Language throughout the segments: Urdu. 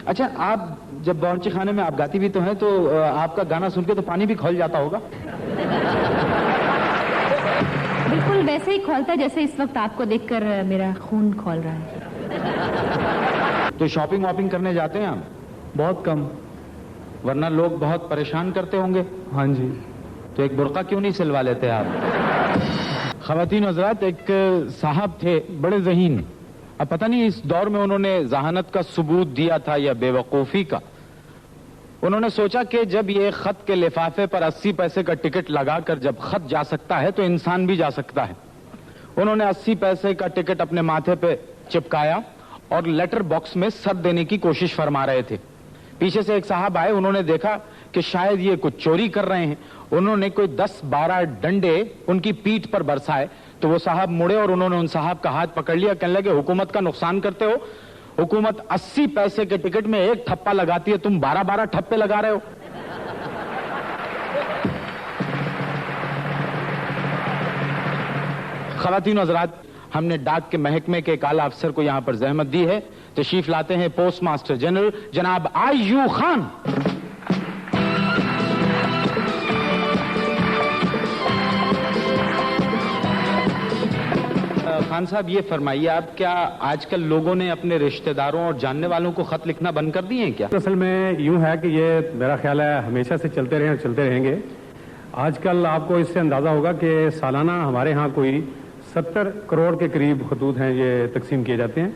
اچھا آپ جب باورچی خانے میں آپ گاتی بھی تو ہیں تو آپ کا گانا سن کے تو پانی بھی کھول جاتا ہوگا؟ بالکل ویسے ہی کھولتا ہے جیسے اس وقت آپ کو دیکھ کر میرا خون کھول رہا ہے. تو شاپنگ واپنگ کرنے جاتے ہیں آپ؟ بہت کم. ورنہ لوگ بہت پریشان کرتے ہوں گے. ہاں جی. تو ایک برقع کیوں نہیں سلوا لیتے آپ؟ خواتین حضرات، ایک صاحب تھے بڑے ذہین. اب پتہ نہیں اس دور میں انہوں نے ذہانت کا ثبوت دیا تھا یا بے وقوفی کا. انہوں نے سوچا کہ جب یہ خط کے لفافے پر 80 پیسے کا ٹکٹ لگا کر جب خط جا سکتا ہے تو انسان بھی جا سکتا ہے. انہوں نے 80 پیسے کا ٹکٹ اپنے ماتھے پہ چپکایا اور لیٹر باکس میں سر دینے کی کوشش فرما رہے تھے. پیچھے سے ایک صاحب آئے، انہوں نے دیکھا کہ شاید یہ کچھ چوری کر رہے ہیں. انہوں نے کوئی 10-12 ڈنڈے ان کی پیٹھ پر برسائے تو وہ صاحب مڑے اور انہوں نے ان صاحب کا ہاتھ پکڑ لیا. کہنے لگے حکومت کا نقصان کرتے ہو، حکومت 80 پیسے کے ٹکٹ میں ایک ٹھپا لگاتی ہے، تم 12-12 ٹھپے لگا رہے ہو. خواتین حضرات، ہم نے ڈاک کے محکمے کے ایک اعلیٰ افسر کو یہاں پر زحمت دی ہے. تشریف لاتے ہیں پوسٹ ماسٹر جنرل جناب آئی خان. خان صاحب یہ فرمائیے، آپ کیا آج کل لوگوں نے اپنے رشتہ داروں اور جاننے والوں کو خط لکھنا بند کر دیے ہیں کیا؟ اصل میں یوں ہے کہ یہ میرا خیال ہے ہمیشہ سے چلتے رہے اور چلتے رہیں گے. آج کل آپ کو اس سے اندازہ ہوگا کہ سالانہ ہمارے ہاں کوئی 70 کروڑ کے قریب خطوط ہیں یہ تقسیم کیے جاتے ہیں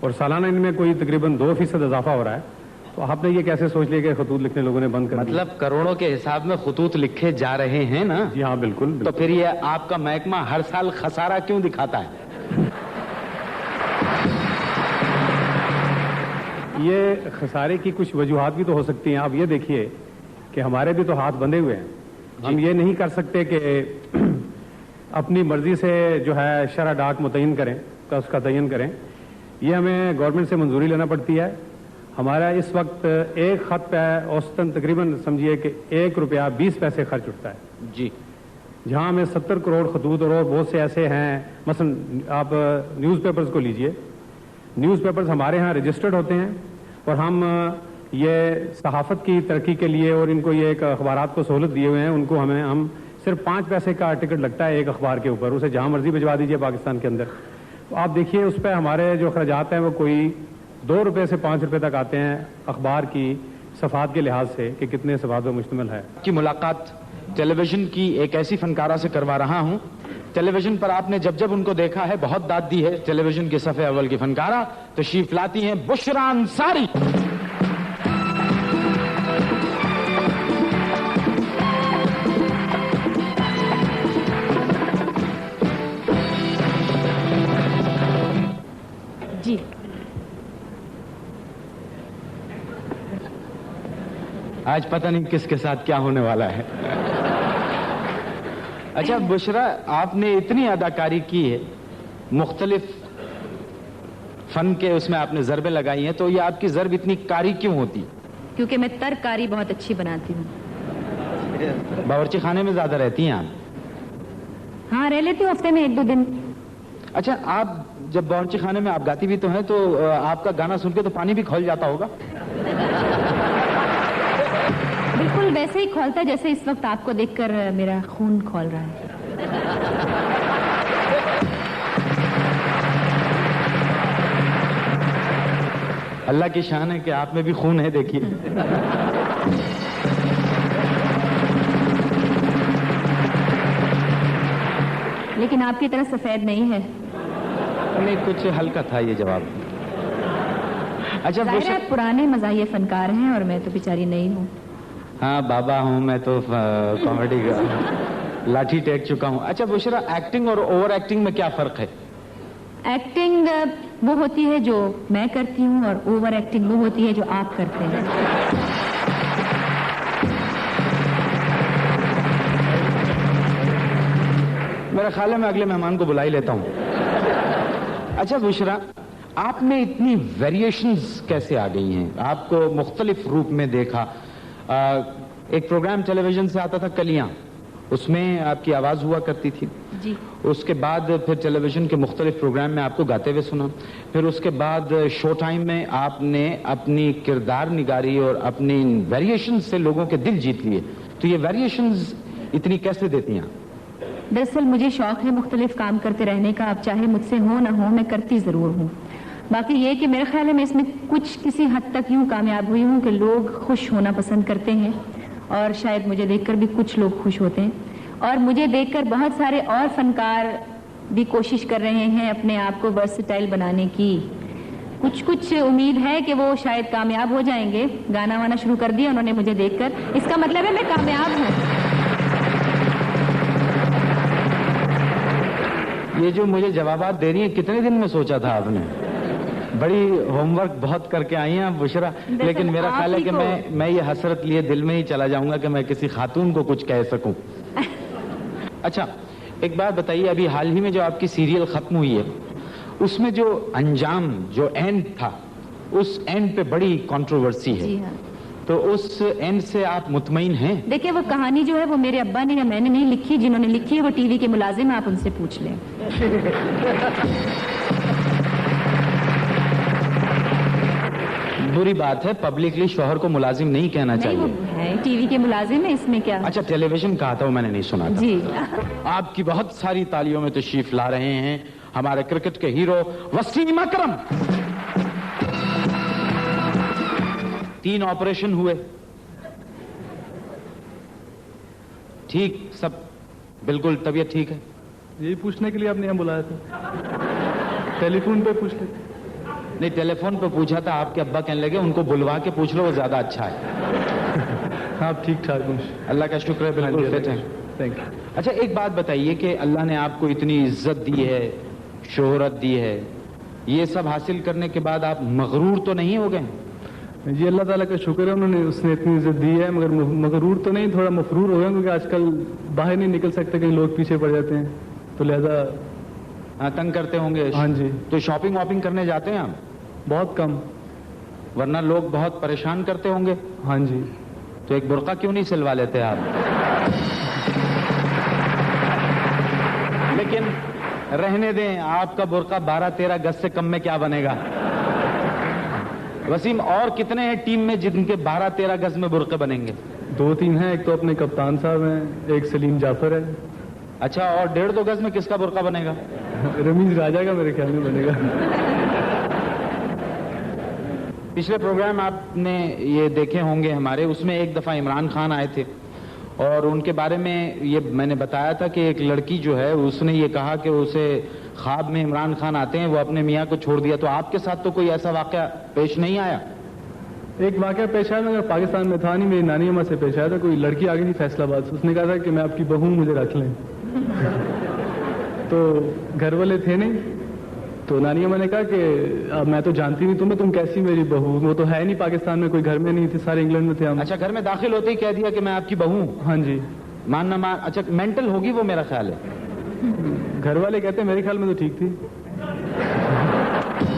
اور سالانہ ان میں کوئی تقریباً 2% اضافہ ہو رہا ہے. تو آپ نے یہ کیسے سوچ لیا کہ خطوط لکھنے لوگوں نے بند کر دیا؟ مطلب کروڑوں کے حساب میں خطوط لکھے جا رہے ہیں نا؟ جی ہاں بالکل. تو پھر یہ آپ کا محکمہ ہر سال خسارہ کیوں دکھاتا ہے؟ یہ خسارے کی کچھ وجوہات بھی تو ہو سکتی ہیں. آپ یہ دیکھیے کہ ہمارے بھی تو ہاتھ بندھے ہوئے ہیں. ہم یہ نہیں کر سکتے کہ اپنی مرضی سے جو ہے شرح ڈاک متعین کریں، اس کا تعین کریں. یہ ہمیں گورنمنٹ سے منظوری لینا پڑتی ہے. ہمارا اس وقت ایک خط پہ اوسطاً تقریباً سمجھیے کہ 1 روپیہ 20 پیسے خرچ اٹھتا ہے. جی. جہاں ہمیں 70 کروڑ خطوط اور بہت سے ایسے ہیں. مثلا آپ نیوز پیپرز کو لیجئے. نیوز پیپرز ہمارے ہاں رجسٹرڈ ہوتے ہیں اور ہم یہ صحافت کی ترقی کے لیے اور ان کو یہ ایک اخبارات کو سہولت دیے ہوئے ہیں. ان کو ہم صرف 5 پیسے کا ٹکٹ لگتا ہے ایک اخبار کے اوپر. اسے جہاں مرضی بھجوا دیجیے پاکستان کے اندر. تو آپ دیکھیے اس پہ ہمارے جو اخراجات ہیں وہ کوئی 2 روپے سے 5 روپے تک آتے ہیں اخبار کی صفحات کے لحاظ سے کہ کتنے صفحات پر مشتمل ہے. کی ملاقات ٹیلی ویژن کی ایک ایسی فنکارہ سے کروا رہا ہوں. ٹیلی ویژن پر آپ نے جب ان کو دیکھا ہے بہت داد دی ہے. ٹیلی ویژن کے صفحے اول کی فنکارہ تشریف لاتی ہیں بشرا انصاری. جی آج پتہ نہیں کس کے ساتھ کیا ہونے والا ہے. اچھا بشرا، آپ نے اتنی اداکاری کی ہے، مختلف فن کے اس میں آپ نے ضربیں لگائی ہیں، تو یہ آپ کی ضرب اتنی کاری کیوں ہوتی؟ کیونکہ میں ترکاری بہت اچھی بناتی ہوں. باورچی خانے میں زیادہ رہتی ہیں آپ؟ ہاں رہ لیتی ہوں، ہفتے میں 1-2 دن. اچھا آپ جب باورچی خانے میں آپ گاتی بھی تو ہیں تو آپ کا گانا سن کے تو پانی بھی کھول جاتا ہوگا؟ بالکل ویسے ہی کھولتا ہے جیسے اس وقت آپ کو دیکھ کر میرا خون کھول رہا ہے. اللہ کی شان ہے کہ آپ میں بھی خون ہے. دیکھیے لیکن آپ کی طرح سفید نہیں ہے. نہیں، کچھ ہلکا تھا یہ جواب. اچھا ظاہر ہے پرانے مزاحیہ فنکار ہیں اور میں تو بیچاری نہیں ہوں. ہاں بابا ہوں میں تو کامیڈی کا لاٹھی ٹیک چکا ہوں. اچھا بشرا، ایکٹنگ اور اوور ایکٹنگ میں کیا فرق ہے؟ ایکٹنگ وہ ہوتی ہے جو میں کرتی ہوں اور اوور ایکٹنگ وہ ہوتی ہے جو آپ کرتے ہیں. میرا خیال ہے میں اگلے مہمان کو بلا ہی لیتا ہوں. اچھا بشرا، آپ میں اتنی ویریشنز کیسے آ گئی ہیں؟ آپ کو مختلف روپ میں دیکھا. ایک پروگرام ٹیلی ویژن سے آتا تھا کلیاں، اس میں آپ کی آواز ہوا کرتی تھی جی. اس کے بعد پھر ٹیلی ویژن کے مختلف پروگرام میں آپ کو گاتے ہوئے سنا. پھر اس کے بعد شو ٹائم میں آپ نے اپنی کردار نگاری اور اپنی ویریشن سے لوگوں کے دل جیت لیے. تو یہ ویریشنز اتنی کیسے دیتی ہیں؟ دراصل مجھے شوق ہے مختلف کام کرتے رہنے کا. اب چاہے مجھ سے ہو نہ ہو میں کرتی ضرور ہوں. باقی یہ کہ میرے خیال ہے میں اس میں کچھ کسی حد تک یوں کامیاب ہوئی ہوں کہ لوگ خوش ہونا پسند کرتے ہیں اور شاید مجھے دیکھ کر بھی کچھ لوگ خوش ہوتے ہیں. اور مجھے دیکھ کر بہت سارے اور فنکار بھی کوشش کر رہے ہیں اپنے آپ کو ورسٹائل بنانے کی. کچھ امید ہے کہ وہ شاید کامیاب ہو جائیں گے. گانا وانا شروع کر دیا انہوں نے مجھے دیکھ کر. اس کا مطلب ہے میں کامیاب ہوں. یہ جو مجھے جوابات دے رہی ہیں کتنے دن میں سوچا تھا آپ نے؟ بڑی ہوم ورک بہت کر کے آئی ہیں بشرا. لیکن میرا خیال ہے کہ میں یہ حسرت لیے دل میں ہی چلا جاؤں گا کہ میں کسی خاتون کو کچھ کہہ سکوں. اچھا ایک بات بتائیے, ابھی حال ہی میں جو آپ کی سیریل ختم ہوئی ہے اس میں جو انجام جو اینڈ تھا اس اینڈ پہ بڑی کنٹروورسی ہے. جی ہاں. تو اس اینڈ سے آپ مطمئن ہیں؟ دیکھیں وہ کہانی جو ہے وہ میرے ابا نے یا میں نے نہیں لکھی. جنہوں نے لکھی ہے وہ ٹی وی کے ملازم, آپ ان سے پوچھ لیں. بری بات ہے, پبلکلی شوہر کو ملازم نہیں کہنا چاہیے. ٹی وی کے ملازم ہے, اس میں کیا؟ اچھا ٹیلی ویژن کہا تھا وہ میں نے نہیں سنا تھا. جی. آپ کی بہت ساری تالیوں میں تشریف لا رہے ہیں ہمارے کرکٹ کے ہیرو وسیم اکرم. 3 آپریشن ہوئے, ٹھیک سب بالکل طبیعت ٹھیک ہے؟ یہی پوچھنے کے لیے آپ نے یہاں بلایا تھا, ٹیلی فون پہ پوچھ لیتے. نہیں ٹیلی فون پہ پوچھا تھا, آپ کے ابا کہنے لگے ان کو بلوا کے پوچھ لو وہ زیادہ اچھا ہے. آپ ٹھیک ٹھاک ہوں, اللہ کا شکر ہے, بالکل فٹ ہیں. Thank you. اچھا ایک بات بتائیے کہ اللہ نے آپ کو اتنی عزت دی ہے, شہرت دی ہے, یہ سب حاصل کرنے کے بعد آپ مغرور تو نہیں ہو گئے؟ جی اللہ تعالیٰ کا شکر ہے, اس نے اتنی عزت دی ہے, مگر مغرور تو نہیں, تھوڑا مفرور ہو گیا کیونکہ آج کل باہر نہیں نکل سکتے, کہیں لوگ پیچھے پڑ جاتے ہیں تو لہذا تنگ کرتے ہوں گے. ہاں جی. تو شاپنگ واپنگ کرنے جاتے ہیں آپ؟ بہت کم. ورنہ لوگ بہت پریشان کرتے ہوں گے. ہاں جی. تو ایک برقع کیوں نہیں سلوا لیتے آپ؟ لیکن رہنے دیں, آپ کا برقع 12-13 گز سے کم میں کیا بنے گا؟ وسیم اور کتنے ہیں ٹیم میں جن کے 12-13 گز میں برقعے بنیں گے؟ 2-3 ہیں, ایک تو اپنے کپتان صاحب ہیں, ایک سلیم جعفر ہے. اچھا اور 1.5-2 گز میں کس کا برقع بنے گا؟ رمیز راجہ کا میرے خیال میں بنے گا. پچھلے پروگرام آپ نے یہ دیکھے ہوں گے ہمارے, اس میں ایک دفعہ عمران خان آئے تھے اور ان کے بارے میں یہ میں نے بتایا تھا کہ ایک لڑکی جو ہے اس نے یہ کہا کہ اسے خواب میں عمران خان آتے ہیں, وہ اپنے میاں کو چھوڑ دیا. تو آپ کے ساتھ تو کوئی ایسا واقعہ پیش نہیں آیا؟ ایک واقعہ پیش آیا مگر پاکستان میں تھا نہیں, میری نانی اماں سے پیش آیا تھا. کوئی لڑکی آ گئی تھی فیصلہ آباد سے, اس نے کہا تھا کہ میں آپ کی بہو ہوں, مجھے رکھ لیں. تو گھر والے تھے نہیں, تو نانی اماں نے کہا کہ اب میں تو جانتی نہیں تمہیں, تم کیسی میری بہو, وہ تو ہے نہیں پاکستان میں, کوئی گھر میں نہیں تھے, سارے انگلینڈ میں تھے ہم. اچھا گھر میں داخل ہوتے ہی کہہ دیا کہ میں آپ کی بہو ہوں؟ ہاں جی. ماننا اچھا مینٹل ہوگی وہ, میرا خیال ہے. گھر والے کہتے ہیں, میرے خیال میں تو ٹھیک تھی.